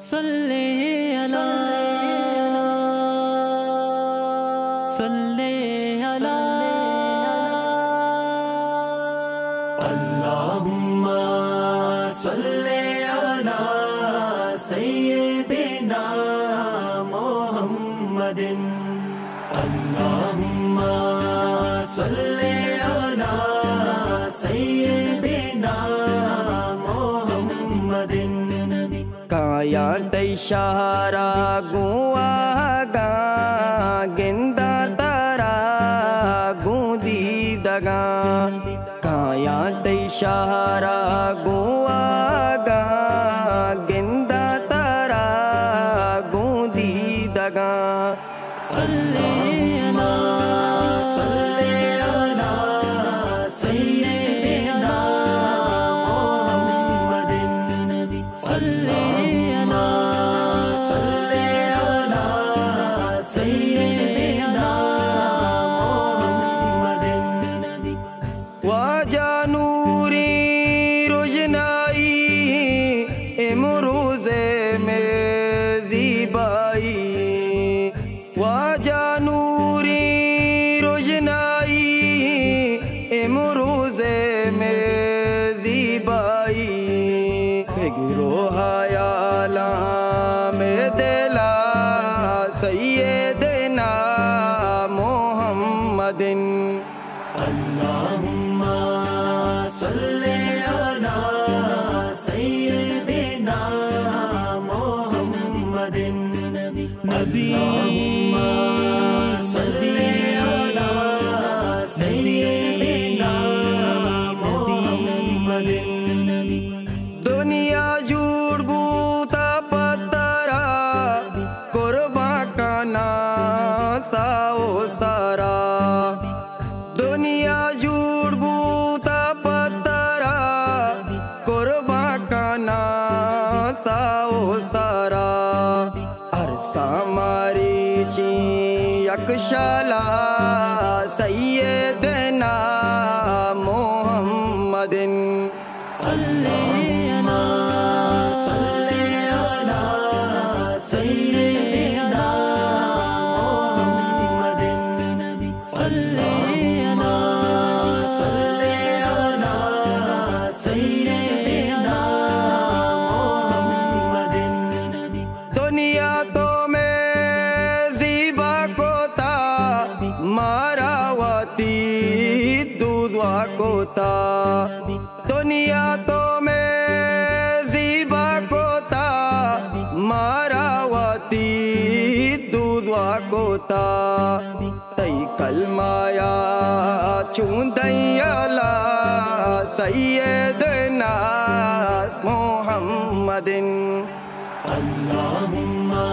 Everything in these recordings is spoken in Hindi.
सल्ले अला सल्ले अला अल्लाहुम्मा सल्ले अला सय्यिदिना मुहम्मदिन अल्लाहुम्मा सल्ले अला सय्यिदिना मुहम्मदिन काया तैशारा गुआगा गेंदा तारा गूंदी दगा काया तैशारा गुआगा गेंदा तारा गूंदी दगा सल्ले अला सल्ले अला सय्यिदिना मुहम्मदिन सल्ले वाजा नूरी रोशनाई इमरोज़े में ज़ीबाई वाजा नूरी रोशनाई इमरोज़े में ज़ीबाई फिक्रो हयाला में दिला सय्यिदिना मुहम्मदिन अल्लाहुम्मा सल्ले अला सय्यिदिना मुहम्मदिन अल्लाहुम्मा सल्ले अला सय्यिदिना मुहम्मदिन दुनिया जुड़ बूता पत्तरा कुर्बा का ना साओ सारा दुनिया जुड़ बूता पत्तरा कुर्बा का ना साओ सारा अरसा मारी ची यकशाला सय्यिदिना मुहम्मदिन सल्ले अला सल्ले अला सय्यिदिना मुहम्मदिन सल्ले दुनिया तो मैं ज़ीबा कोता मारावती दूधवा कोता दुनिया तो मैं ज़ीबा कोता मारावती दूधवा कोता तई कलमाया चूंदयला सय्यिदिना मुहम्मदिन अल्लाहुम्मा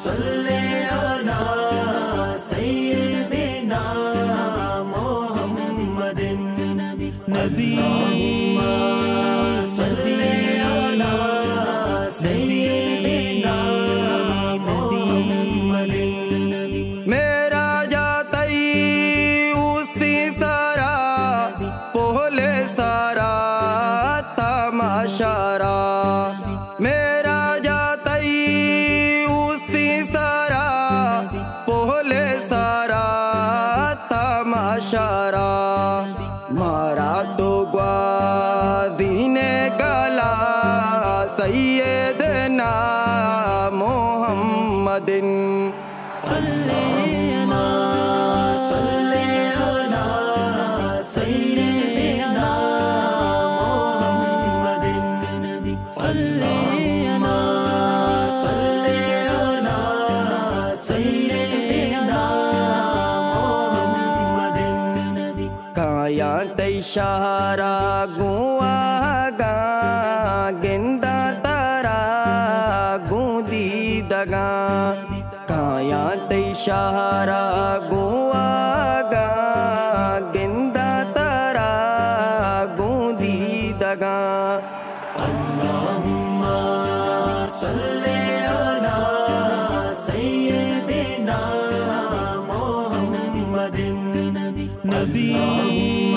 सल्ले अला सय्यिदिना मुहम्मदिन अल्लाहुम्मा सल्ले अला सय्यिदिना मुहम्मदिन मेरा जातई उस्ती सारा पोहले सारा तमाशारा मेरा जातई उस्ती सारा पोहले सारा तमाशारा मारा तो ग्वादीने गला सय्यिदिना मुहम्मदिन सल्ले अला सल्ले अला सय्यिदिना मुहम्मदिन सल्ले अला सल्ले अला सय्यिदिना मुहम्मदिन काया तैशारा गुआगा गेंदा तारा गूंदी दगा काया तैशारा गुआगा गेंदा तारा गूंदी दगा अल्लाहुम्मा सल्ले अला सय्यिदिना मुहम्मदिन नबी